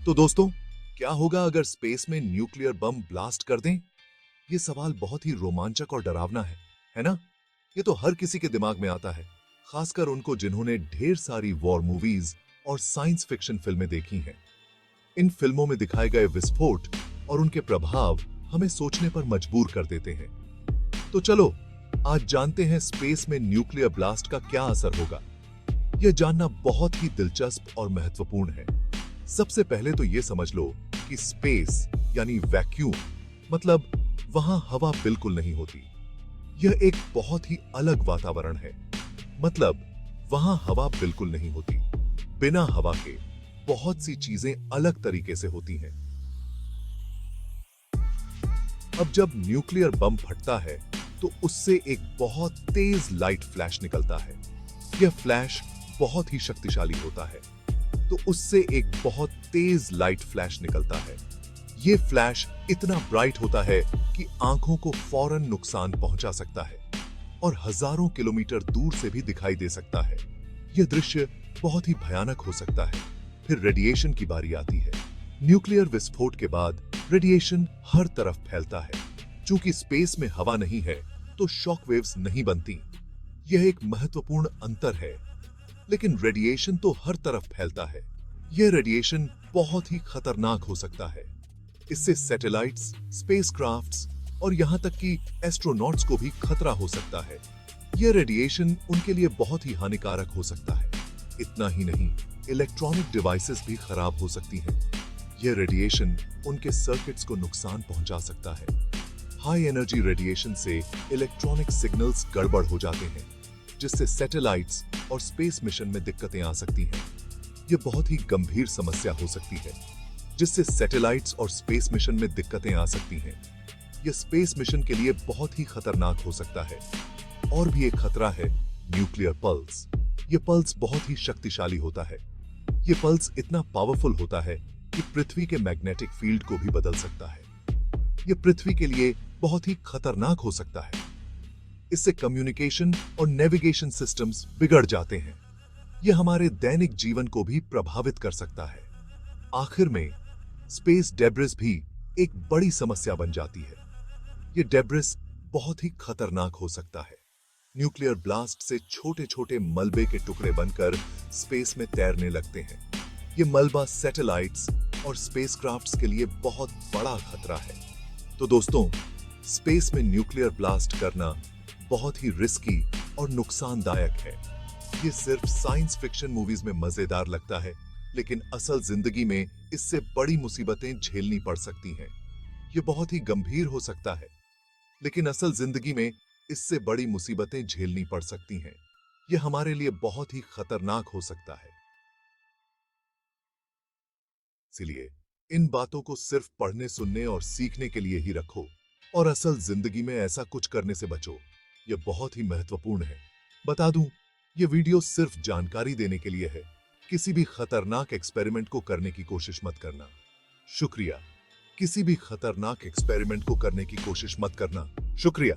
तो दोस्तों, क्या होगा अगर स्पेस में न्यूक्लियर बम ब्लास्ट कर दें? ये सवाल बहुत ही रोमांचक और डरावना है ना? ये तो हर किसी के दिमाग में आता है, खासकर उनको जिन्होंने ढेर सारी वॉर मूवीज और साइंस फिक्शन फिल्में देखी हैं। इन फिल्मों में दिखाए गए विस्फोट और उनके प्रभाव हमें सोचने पर मजबूर कर देते हैं। तो चलो, आज जानते हैं स्पेस में न्यूक्लियर ब्लास्ट का क्या असर होगा। यह जानना बहुत ही दिलचस्प और महत्वपूर्ण है। सबसे पहले तो यह समझ लो कि स्पेस यानी वैक्यूम मतलब वहां हवा बिल्कुल नहीं होती। यह एक बहुत ही अलग वातावरण है। मतलब वहां हवा बिल्कुल नहीं होती। बिना हवा के बहुत सी चीजें अलग तरीके से होती हैं। अब जब न्यूक्लियर बम फटता है तो उससे एक बहुत तेज लाइट फ्लैश निकलता है। यह फ्लैश बहुत ही शक्तिशाली होता है। तो उससे एक बहुत तेज लाइट फ्लैश निकलता है। यह फ्लैश इतना ब्राइट होता है कि आंखों को फौरन नुकसान पहुंचा सकता है और हजारों किलोमीटर दूर से भी दिखाई दे सकता है। यह दृश्य बहुत ही भयानक हो सकता है। फिर रेडिएशन की बारी आती है। न्यूक्लियर विस्फोट के बाद रेडिएशन हर तरफ फैलता है। चूंकि स्पेस में हवा नहीं है तो शॉक वेव्स नहीं बनती। यह एक महत्वपूर्ण अंतर है। लेकिन रेडिएशन तो हर तरफ फैलता है। यह रेडिएशन बहुत ही खतरनाक हो सकता है। इससे सैटेलाइट्स, स्पेसक्राफ्ट्स और यहां तक कि एस्ट्रोनॉट्स को भी खतरा हो सकता है। यह रेडिएशन उनके लिए बहुत ही हानिकारक हो सकता है। इतना ही नहीं, इलेक्ट्रॉनिक डिवाइसेस भी खराब हो सकती हैं। यह रेडिएशन उनके सर्किट्स को नुकसान पहुंचा सकता है। हाई एनर्जी रेडिएशन से इलेक्ट्रॉनिक सिग्नल्स गड़बड़ हो जाते हैं, जिससे सैटेलाइट्स और स्पेस मिशन में दिक्कतें आ सकती हैं। यह बहुत ही गंभीर समस्या हो सकती है, जिससे सैटेलाइट्स और स्पेस मिशन में दिक्कतें आ सकती हैं। यह स्पेस मिशन के लिए बहुत ही खतरनाक हो सकता है। और भी एक खतरा है न्यूक्लियर पल्स। यह पल्स बहुत ही शक्तिशाली होता है। यह पल्स इतना पावरफुल होता है कि पृथ्वी के मैग्नेटिक फील्ड को भी बदल सकता है। यह पृथ्वी के लिए बहुत ही खतरनाक हो सकता है। इससे कम्युनिकेशन और नेविगेशन सिस्टम्स बिगड़ जाते हैं। यह हमारे दैनिक जीवन को भी प्रभावित कर सकता है। आखिर में स्पेस डेब्रिस भी एक बड़ी समस्या बन जाती है। यह डेब्रिस बहुत ही खतरनाक हो सकता है। न्यूक्लियर ब्लास्ट से छोटे छोटे मलबे के टुकड़े बनकर स्पेस में तैरने लगते हैं। यह मलबा सैटेलाइट्स और स्पेसक्राफ्ट्स के लिए बहुत बड़ा खतरा है। तो दोस्तों, स्पेस में न्यूक्लियर ब्लास्ट करना बहुत ही रिस्की और नुकसानदायक है। यह सिर्फ साइंस फिक्शन मूवीज में मजेदार लगता है, लेकिन असल जिंदगी में इससे बड़ी मुसीबतें झेलनी पड़ सकती हैं। यह बहुत ही गंभीर हो सकता है, लेकिन असल जिंदगी में इससे बड़ी मुसीबतें झेलनी पड़ सकती हैं। यह हमारे लिए बहुत ही खतरनाक हो सकता है। इसलिए इन बातों को सिर्फ पढ़ने, सुनने और सीखने के लिए ही रखो और असल जिंदगी में ऐसा कुछ करने से बचो। यह बहुत ही महत्वपूर्ण है। बता दूं, यह वीडियो सिर्फ जानकारी देने के लिए है। किसी भी खतरनाक एक्सपेरिमेंट को करने की कोशिश मत करना। शुक्रिया। किसी भी खतरनाक एक्सपेरिमेंट को करने की कोशिश मत करना। शुक्रिया।